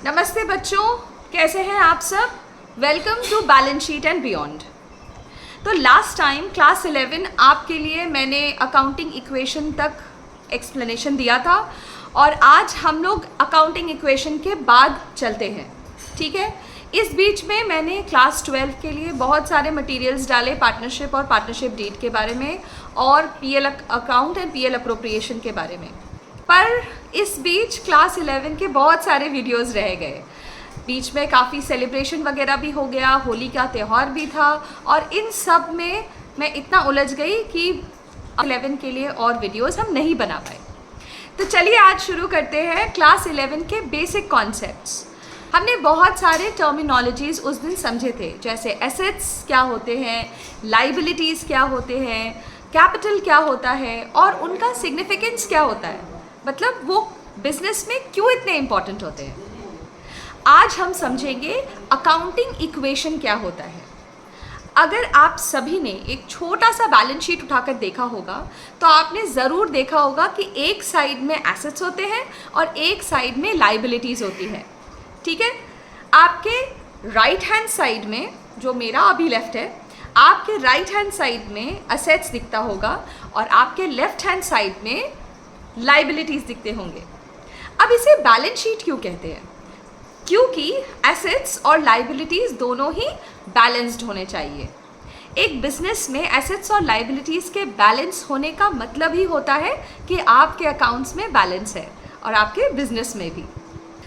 नमस्ते बच्चों, कैसे हैं आप सब। Welcome to balance sheet and beyond. तो लास्ट टाइम क्लास 11 आपके लिए मैंने अकाउंटिंग इक्वेशन तक एक्सप्लेनेशन दिया था और आज हम लोग अकाउंटिंग इक्वेशन के बाद चलते हैं। ठीक है, इस बीच में मैंने क्लास 12 के लिए बहुत सारे मटेरियल्स डाले, पार्टनरशिप और पार्टनरशिप डीड के बारे में और PL account and PL appropriation के बारे में। पर इस बीच क्लास 11 के बहुत सारे वीडियोस रह गए। बीच में काफ़ी सेलिब्रेशन वगैरह भी हो गया, होली का त्यौहार भी था और इन सब में मैं इतना उलझ गई कि 11 के लिए और वीडियोस हम नहीं बना पाए। तो चलिए आज शुरू करते हैं क्लास 11 के बेसिक कॉन्सेप्ट्स। हमने बहुत सारे टर्मिनोलॉजीज़ उस दिन समझे थे, जैसे एसेट्स क्या होते हैं, लाइबिलिटीज़ क्या होते हैं, कैपिटल क्या होता है और उनका सिग्निफिकेंस क्या होता है, मतलब वो बिजनेस में क्यों इतने इम्पॉर्टेंट होते हैं। आज हम समझेंगे अकाउंटिंग इक्वेशन क्या होता है। अगर आप सभी ने एक छोटा सा बैलेंस शीट उठाकर देखा होगा तो आपने ज़रूर देखा होगा कि एक साइड में एसेट्स होते हैं और एक साइड में लाइबिलिटीज़ होती है। ठीक है, आपके राइट हैंड साइड में, जो मेरा अभी लेफ्ट है, आपके राइट हैंड साइड में एसेट्स दिखता होगा और आपके लेफ्ट हैंड साइड में लाइबिलिटीज़ दिखते होंगे। अब इसे बैलेंस शीट क्यों कहते हैं? क्योंकि एसेट्स और लाइबिलिटीज़ दोनों ही बैलेंस्ड होने चाहिए। एक बिजनेस में एसेट्स और लाइबिलिटीज़ के बैलेंस होने का मतलब ही होता है कि आपके अकाउंट्स में बैलेंस है और आपके बिजनेस में भी।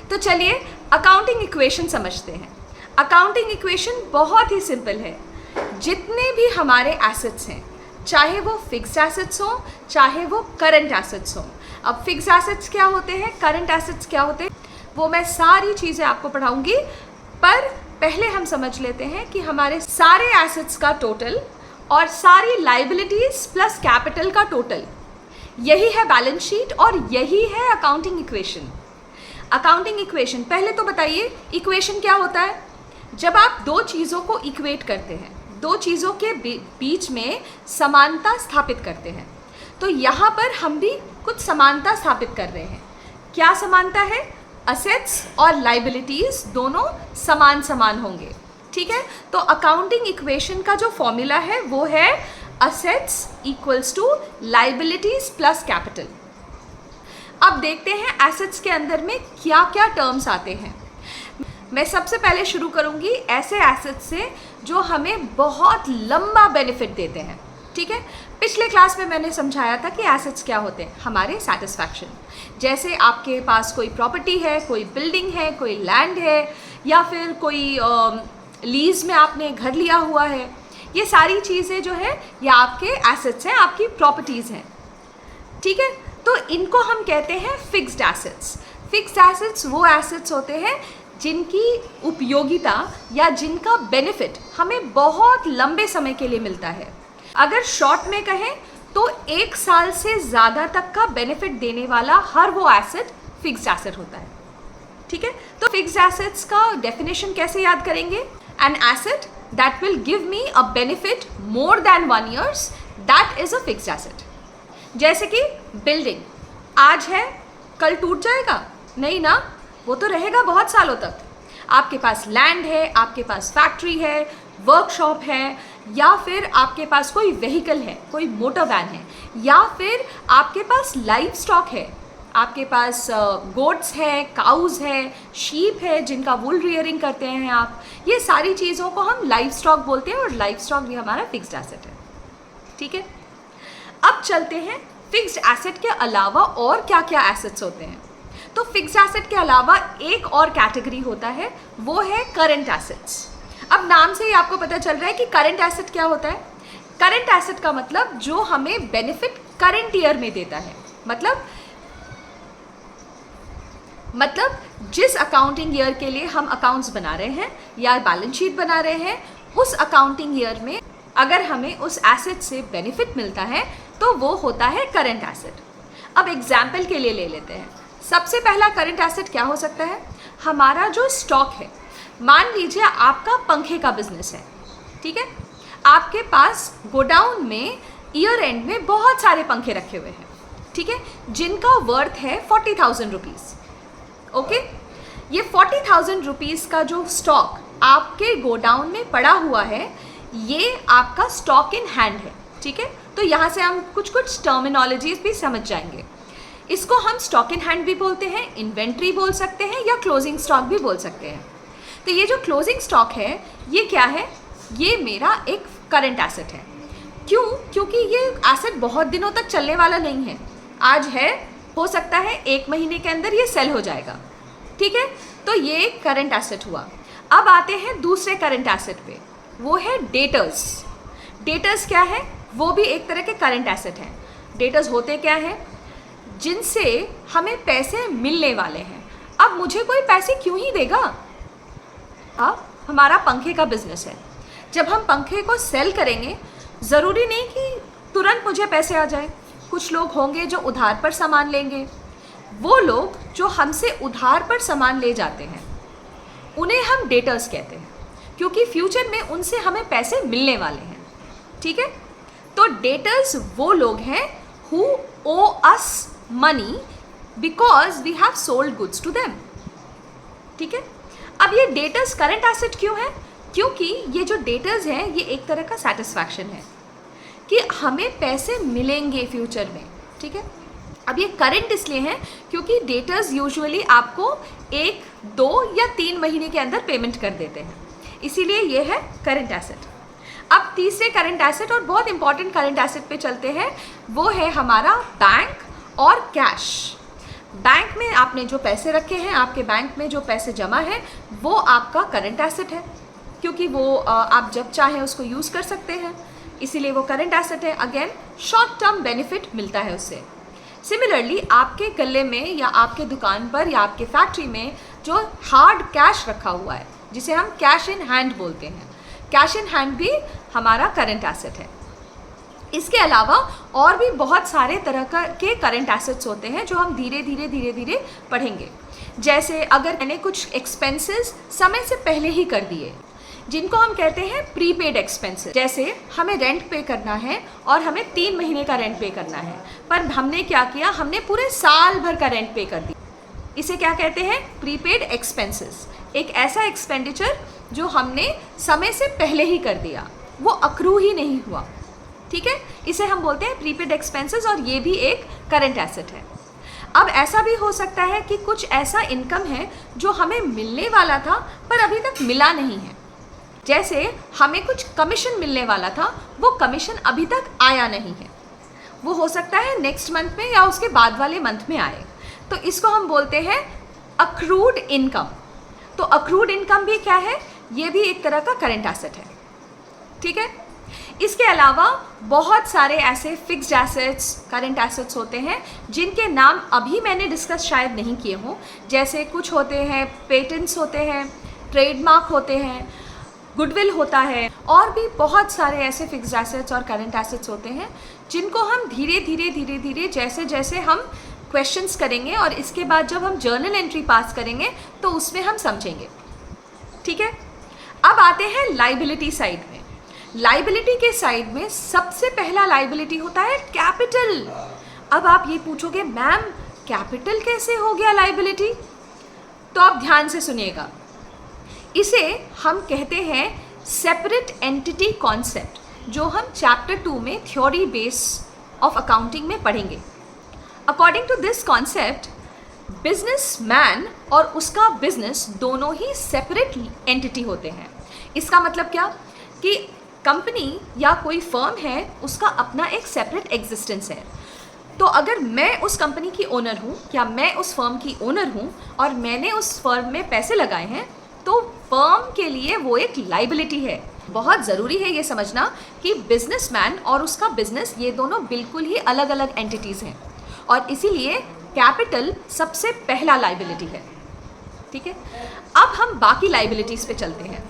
तो चलिए अकाउंटिंग इक्वेशन समझते हैं। अकाउंटिंग इक्वेशन बहुत ही सिंपल है। जितने भी हमारे एसेट्स हैं, चाहे वो फिक्स्ड एसेट्स हों चाहे वो करंट एसेट्स हों। अब फिक्स्ड एसेट्स क्या होते हैं, करंट एसेट्स क्या होते हैं, वो मैं सारी चीज़ें आपको पढ़ाऊंगी। पर पहले हम समझ लेते हैं कि हमारे सारे एसेट्स का टोटल और सारी लाइबिलिटीज़ प्लस कैपिटल का टोटल, यही है बैलेंस शीट और यही है अकाउंटिंग इक्वेशन। अकाउंटिंग इक्वेशन, पहले तो बताइए इक्वेशन क्या होता है। जब आप दो चीज़ों को इक्वेट करते हैं, दो चीज़ों के बीच में समानता स्थापित करते हैं, तो यहाँ पर हम भी कुछ समानता स्थापित कर रहे हैं। क्या समानता है? असेट्स और लाइबिलिटीज़ दोनों समान समान होंगे। ठीक है, तो अकाउंटिंग इक्वेशन का जो फॉर्मूला है वो है assets equals to liabilities plus capital. अब देखते हैं एसेट्स के अंदर में क्या क्या टर्म्स आते हैं। मैं सबसे पहले शुरू करूंगी ऐसे एसेट्स से जो हमें बहुत लंबा बेनिफिट देते हैं। ठीक है, पिछले क्लास में मैंने समझाया था कि एसेट्स क्या होते हैं, हमारे सेटिस्फैक्शन। जैसे आपके पास कोई प्रॉपर्टी है, कोई बिल्डिंग है, कोई लैंड है या फिर कोई लीज में आपने घर लिया हुआ है, ये सारी चीज़ें जो है ये आपके एसेट्स हैं, आपकी प्रॉपर्टीज़ हैं। ठीक है, तो इनको हम कहते हैं फिक्स्ड एसेट्स। फिक्स्ड एसेट्स वो एसेट्स होते हैं जिनकी उपयोगिता या जिनका बेनिफिट हमें बहुत लंबे समय के लिए मिलता है। अगर शॉर्ट में कहें तो 1 साल से ज़्यादा तक का बेनिफिट देने वाला हर वो एसेट फिक्स्ड एसेट होता है। ठीक है, तो फिक्स्ड एसेट्स का डेफिनेशन कैसे याद करेंगे? An asset that will give me a benefit more than 1 years, that is a fixed asset. जैसे कि बिल्डिंग आज है, कल टूट जाएगा? नहीं ना, वो तो रहेगा बहुत सालों तक। आपके पास लैंड है, आपके पास फैक्ट्री है, वर्कशॉप है, या फिर आपके पास कोई व्हीकल है, कोई मोटर वैन है, या फिर आपके पास लाइव स्टॉक है, आपके पास गोट्स है, काउज है, शीप है जिनका वुल रियरिंग करते हैं आप। ये सारी चीज़ों को हम लाइव स्टॉक बोलते हैं और लाइव स्टॉक भी हमारा फिक्स्ड एसेट है। ठीक है, अब चलते हैं फिक्स्ड एसेट के अलावा और क्या क्या एसेट्स होते हैं। तो फिक्स्ड एसेट के अलावा एक और कैटेगरी होता है, वो है करंट एसेट्स। अब नाम से ही आपको पता चल रहा है कि करंट एसेट क्या होता है। करंट एसेट का मतलब जो हमें बेनिफिट करंट ईयर में देता है, मतलब जिस अकाउंटिंग ईयर के लिए हम अकाउंट्स बना रहे हैं या बैलेंस शीट बना रहे हैं, उस अकाउंटिंग ईयर में अगर हमें उस एसेट से बेनिफिट मिलता है तो वो होता है करंट एसेट। अब एग्जाम्पल के लिए ले लेते हैं। सबसे पहला करंट एसेट क्या हो सकता है? हमारा जो स्टॉक है। मान लीजिए आपका पंखे का बिजनेस है। ठीक है, आपके पास गोडाउन में ईयर एंड में बहुत सारे पंखे रखे हुए हैं। ठीक है, जिनका वर्थ है 40,000 रुपीज़। ओके, ये 40,000 रुपीज़ का जो स्टॉक आपके गोडाउन में पड़ा हुआ है, ये आपका स्टॉक इन हैंड है, ठीक है। तो यहाँ से हम कुछ टर्मिनोलॉजीज भी समझ जाएंगे। इसको हम स्टॉक इन हैंड भी बोलते हैं, इन्वेंट्री बोल सकते हैं, या क्लोजिंग स्टॉक भी बोल सकते हैं। तो ये जो क्लोजिंग स्टॉक है, ये क्या है? ये मेरा एक करंट एसेट है। क्यों? क्योंकि ये एसेट बहुत दिनों तक चलने वाला नहीं है। आज है, हो सकता है 1 महीने के अंदर ये सेल हो जाएगा, ठीक है। तो ये एक करंट एसेट हुआ। अब आते हैं दूसरे करंट एसेट पे, वो है डेटर्स। डेटर्स क्या है? वो भी एक तरह के करंट एसेट हैं। डेटर्स होते क्या हैं? जिनसे हमें पैसे मिलने वाले हैं। अब मुझे कोई पैसे क्यों ही देगा? हमारा पंखे का बिजनेस है। जब हम पंखे को सेल करेंगे, ज़रूरी नहीं कि तुरंत मुझे पैसे आ जाए। कुछ लोग होंगे जो उधार पर सामान लेंगे। वो लोग जो हमसे उधार पर सामान ले जाते हैं, उन्हें हम डेटर्स कहते हैं, क्योंकि फ्यूचर में उनसे हमें पैसे मिलने वाले हैं, ठीक है। तो डेटर्स वो लोग हैं who owe us money because we have sold goods to them, ठीक है। अब ये डेटर्स करंट एसेट क्यों है? क्योंकि ये जो डेटर्स हैं, ये एक तरह का सेटिस्फैक्शन है कि हमें पैसे मिलेंगे फ्यूचर में, ठीक है। अब ये करंट इसलिए हैं क्योंकि डेटर्स यूजुअली आपको 1, 2 या 3 महीने के अंदर पेमेंट कर देते हैं, इसीलिए ये है करंट एसेट। अब तीसरे करंट एसेट और बहुत इंपॉर्टेंट करंट एसेट पे चलते हैं, वो है हमारा बैंक और कैश। बैंक में आपने जो पैसे रखे हैं, आपके बैंक में जो पैसे जमा है, वो आपका करंट एसेट है, क्योंकि वो आप जब चाहें उसको यूज़ कर सकते हैं, इसीलिए वो करंट एसेट है। अगेन शॉर्ट टर्म बेनिफिट मिलता है उससे। सिमिलरली आपके गले में या आपके दुकान पर या आपके फैक्ट्री में जो हार्ड कैश रखा हुआ है, जिसे हम कैश इन हैंड बोलते हैं, कैश इन हैंड भी हमारा करंट एसेट है। इसके अलावा और भी बहुत सारे तरह के करंट एसेट्स होते हैं जो हम धीरे धीरे पढ़ेंगे। जैसे अगर मैंने कुछ एक्सपेंसेस समय से पहले ही कर दिए, जिनको हम कहते हैं प्रीपेड एक्सपेंसेस। जैसे हमें रेंट पे करना है और हमें 3 महीने का रेंट पे करना है, पर हमने क्या किया, हमने पूरे साल भर का रेंट पे कर दिया। इसे क्या कहते हैं? Prepaid expenses. एक ऐसा एक्सपेंडिचर जो हमने समय से पहले ही कर दिया, वो अक्रू ही नहीं हुआ, ठीक है। इसे हम बोलते हैं प्रीपेड एक्सपेंसेस, और ये भी एक करंट एसेट है। अब ऐसा भी हो सकता है कि कुछ ऐसा इनकम है जो हमें मिलने वाला था पर अभी तक मिला नहीं है। जैसे हमें कुछ कमीशन मिलने वाला था, वो कमीशन अभी तक आया नहीं है। वो हो सकता है नेक्स्ट मंथ में या उसके बाद वाले मंथ में आए, तो इसको हम बोलते हैं अक्रूड इनकम। तो अक्रूड इनकम भी क्या है? ये भी एक तरह का करंट एसेट है, ठीक है। इसके अलावा बहुत सारे ऐसे फिक्स्ड एसेट्स, करंट एसेट्स होते हैं जिनके नाम अभी मैंने डिस्कस शायद नहीं किए हों। जैसे कुछ होते हैं पेटेंट्स होते हैं, ट्रेडमार्क होते हैं, गुडविल होता है, और भी बहुत सारे ऐसे फिक्स्ड एसेट्स और करंट एसेट्स होते हैं जिनको हम धीरे धीरे जैसे जैसे हम क्वेश्चंस करेंगे और इसके बाद जब हम जर्नल एंट्री पास करेंगे तो उसमें हम समझेंगे, ठीक है। अब आते हैं लाइबिलिटी साइड में। लाइबिलिटी के साइड में सबसे पहला लाइबिलिटी होता है कैपिटल। अब आप ये पूछोगे, मैम कैपिटल कैसे हो गया लाइबिलिटी? तो आप ध्यान से सुनिएगा। इसे हम कहते हैं सेपरेट एंटिटी कॉन्सेप्ट, जो हम चैप्टर 2 में थ्योरी बेस ऑफ अकाउंटिंग में पढ़ेंगे। According to this concept, businessman और उसका बिजनेस दोनों ही सेपरेट एंटिटी होते हैं। इसका मतलब क्या कि कंपनी या कोई फर्म है, उसका अपना एक सेपरेट एग्जिस्टेंस है। तो अगर मैं उस कंपनी की ओनर हूँ या मैं उस फर्म की ओनर हूँ और मैंने उस फर्म में पैसे लगाए हैं, तो फर्म के लिए वो एक लाइबिलिटी है। बहुत ज़रूरी है ये समझना कि बिजनेसमैन और उसका बिजनेस, ये दोनों बिल्कुल ही अलग अलग एंटिटीज़ हैं, और इसीलिए कैपिटल सबसे पहला लाइबिलिटी है, ठीक है। अब हम बाकी लाइबिलिटीज़ पे चलते हैं।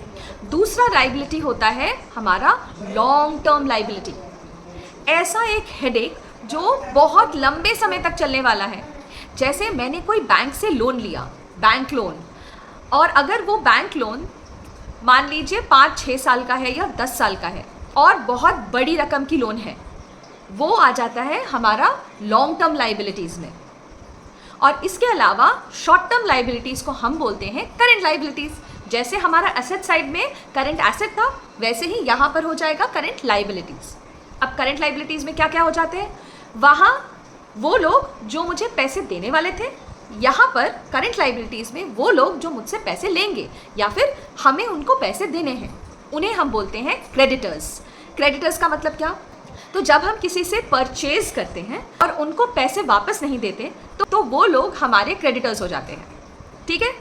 दूसरा लाइबिलिटी होता है हमारा लॉन्ग टर्म लाइबिलिटी। ऐसा एक हेडेक जो बहुत लंबे समय तक चलने वाला है। जैसे मैंने कोई बैंक से लोन लिया, बैंक लोन, और अगर वो बैंक लोन मान लीजिए 5-6 साल का है या 10 साल का है और बहुत बड़ी रकम की लोन है, वो आ जाता है हमारा लॉन्ग टर्म लाइबिलिटीज़ में। और इसके अलावा शॉर्ट टर्म लाइबिलिटीज़ को हम बोलते हैं करंट लाइबिलिटीज़। जैसे हमारा एसेट साइड में करंट एसेट था, वैसे ही यहाँ पर हो जाएगा करंट लाइबिलिटीज़। अब करंट लाइबिलिटीज़ में क्या क्या हो जाते हैं, वहाँ वो लोग जो मुझे पैसे देने वाले थे, यहाँ पर करंट लाइबिलिटीज़ में वो लोग जो मुझसे पैसे लेंगे या फिर हमें उनको पैसे देने हैं, उन्हें हम बोलते हैं क्रेडिटर्स। क्रेडिटर्स का मतलब क्या, तो जब हम किसी से परचेज करते हैं और उनको पैसे वापस नहीं देते तो वो लोग हमारे क्रेडिटर्स हो जाते हैं। ठीक है,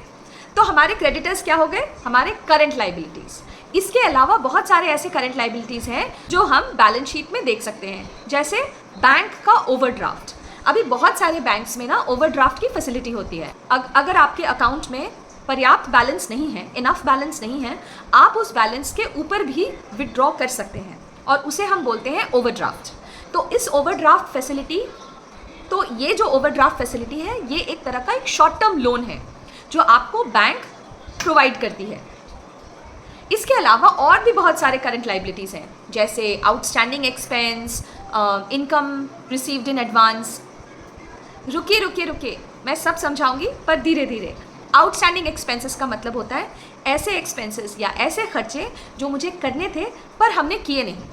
तो हमारे क्रेडिटर्स क्या हो गए, हमारे करंट लाइबिलिटीज़। इसके अलावा बहुत सारे ऐसे करंट लाइबिलिटीज़ हैं जो हम बैलेंस शीट में देख सकते हैं, जैसे बैंक का ओवरड्राफ्ट। अभी बहुत सारे बैंक्स में ना ओवरड्राफ्ट की फैसिलिटी होती है। अगर आपके अकाउंट में पर्याप्त बैलेंस नहीं है, इनफ बैलेंस नहीं है, आप उस बैलेंस के ऊपर भी विड्रॉ कर सकते हैं और उसे हम बोलते हैं ओवरड्राफ्ट। तो इस ओवरड्राफ्ट फैसिलिटी, तो ये जो ओवरड्राफ्ट फैसिलिटी है ये एक तरह का एक शॉर्ट टर्म लोन है जो आपको बैंक प्रोवाइड करती है। इसके अलावा और भी बहुत सारे करंट लाइबिलिटीज़ हैं, जैसे outstanding expense, income received in advance. रुकिए, मैं सब समझाऊंगी पर धीरे धीरे। आउटस्टैंडिंग एक्सपेंसेस का मतलब होता है ऐसे एक्सपेंसेस या ऐसे खर्चे जो मुझे करने थे पर हमने किए नहीं।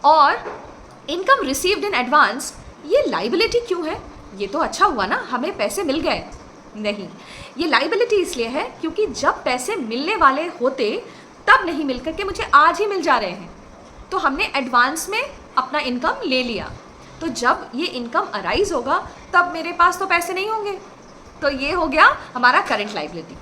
और इनकम रिसीव्ड इन एडवांस, ये लाइबिलिटी क्यों है, ये तो अच्छा हुआ ना हमें पैसे मिल गए। नहीं, ये लाइबिलिटी इसलिए है क्योंकि जब पैसे मिलने वाले होते तब नहीं मिल करके मुझे आज ही मिल जा रहे हैं, तो हमने एडवांस में अपना इनकम ले लिया। तो जब ये इनकम अराइज होगा तब मेरे पास तो पैसे नहीं होंगे, तो ये हो गया हमारा करंट लाइबिलिटी।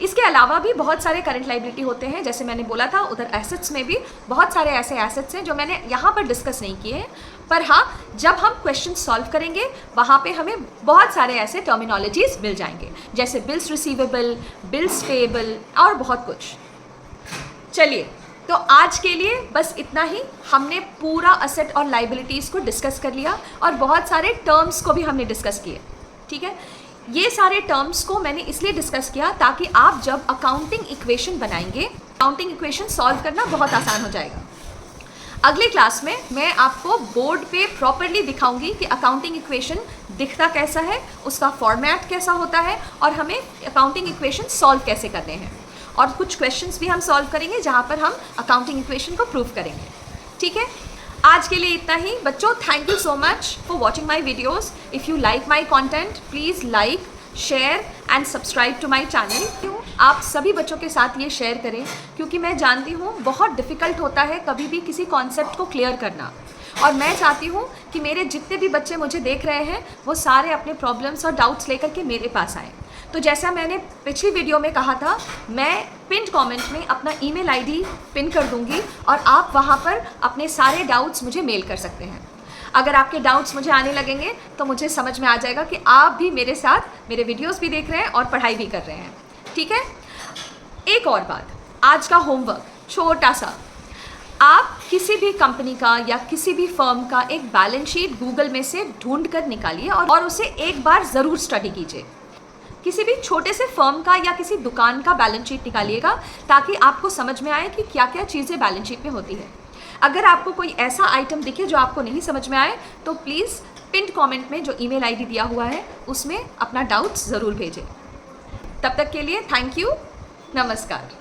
इसके अलावा भी बहुत सारे करंट लाइबिलिटी होते हैं, जैसे मैंने बोला था उधर एसेट्स में भी बहुत सारे ऐसे एसेट्स हैं जो मैंने यहाँ पर डिस्कस नहीं किए हैं, पर हाँ जब हम क्वेश्चन सॉल्व करेंगे वहाँ पे हमें बहुत सारे ऐसे टर्मिनोलॉजीज मिल जाएंगे, जैसे बिल्स रिसीवेबल, बिल्स पेएबल और बहुत कुछ। चलिए, तो आज के लिए बस इतना ही। हमने पूरा असेट और लाइबिलिटीज़ को डिस्कस कर लिया और बहुत सारे टर्म्स को भी हमने डिस्कस किए। ठीक है, ये सारे टर्म्स को मैंने इसलिए डिस्कस किया ताकि आप जब अकाउंटिंग इक्वेशन बनाएंगे, अकाउंटिंग इक्वेशन सॉल्व करना बहुत आसान हो जाएगा। अगले क्लास में मैं आपको बोर्ड पे प्रॉपरली दिखाऊंगी कि अकाउंटिंग इक्वेशन दिखता कैसा है, उसका फॉर्मेट कैसा होता है और हमें अकाउंटिंग इक्वेशन सॉल्व कैसे करने हैं। और कुछ क्वेश्चंस भी हम सॉल्व करेंगे जहाँ पर हम अकाउंटिंग इक्वेशन को प्रूव करेंगे। ठीक है, आज के लिए इतना ही बच्चों। Thank you so much for watching my videos. If you like my content please like, share and subscribe to my channel. आप सभी बच्चों के साथ ये शेयर करें क्योंकि मैं जानती हूँ बहुत डिफ़िकल्ट होता है कभी भी किसी कॉन्सेप्ट को क्लियर करना, और मैं चाहती हूँ कि मेरे जितने भी बच्चे मुझे देख रहे हैं वो सारे अपने प्रॉब्लम्स और डाउट्स लेकर के मेरे पास आएँ। तो जैसा मैंने पिछली वीडियो में कहा था, मैं पिन्ड कमेंट में अपना ईमेल आईडी पिन कर दूंगी और आप वहाँ पर अपने सारे डाउट्स मुझे मेल कर सकते हैं। अगर आपके डाउट्स मुझे आने लगेंगे तो मुझे समझ में आ जाएगा कि आप भी मेरे साथ मेरे वीडियोस भी देख रहे हैं और पढ़ाई भी कर रहे हैं। ठीक है, एक और बात, आज का होमवर्क छोटा सा, आप किसी भी कंपनी का या किसी भी फर्म का एक बैलेंस शीट गूगल में से ढूंढ कर निकालिए और उसे एक बार ज़रूर स्टडी कीजिए। किसी भी छोटे से फर्म का या किसी दुकान का बैलेंस शीट निकालिएगा ताकि आपको समझ में आए कि क्या क्या चीज़ें बैलेंस शीट में होती है। अगर आपको कोई ऐसा आइटम दिखे जो आपको नहीं समझ में आए तो प्लीज़ पिन्ड कमेंट में जो ईमेल आईडी दिया हुआ है उसमें अपना डाउट्स ज़रूर भेजें। तब तक के लिए थैंक यू, नमस्कार।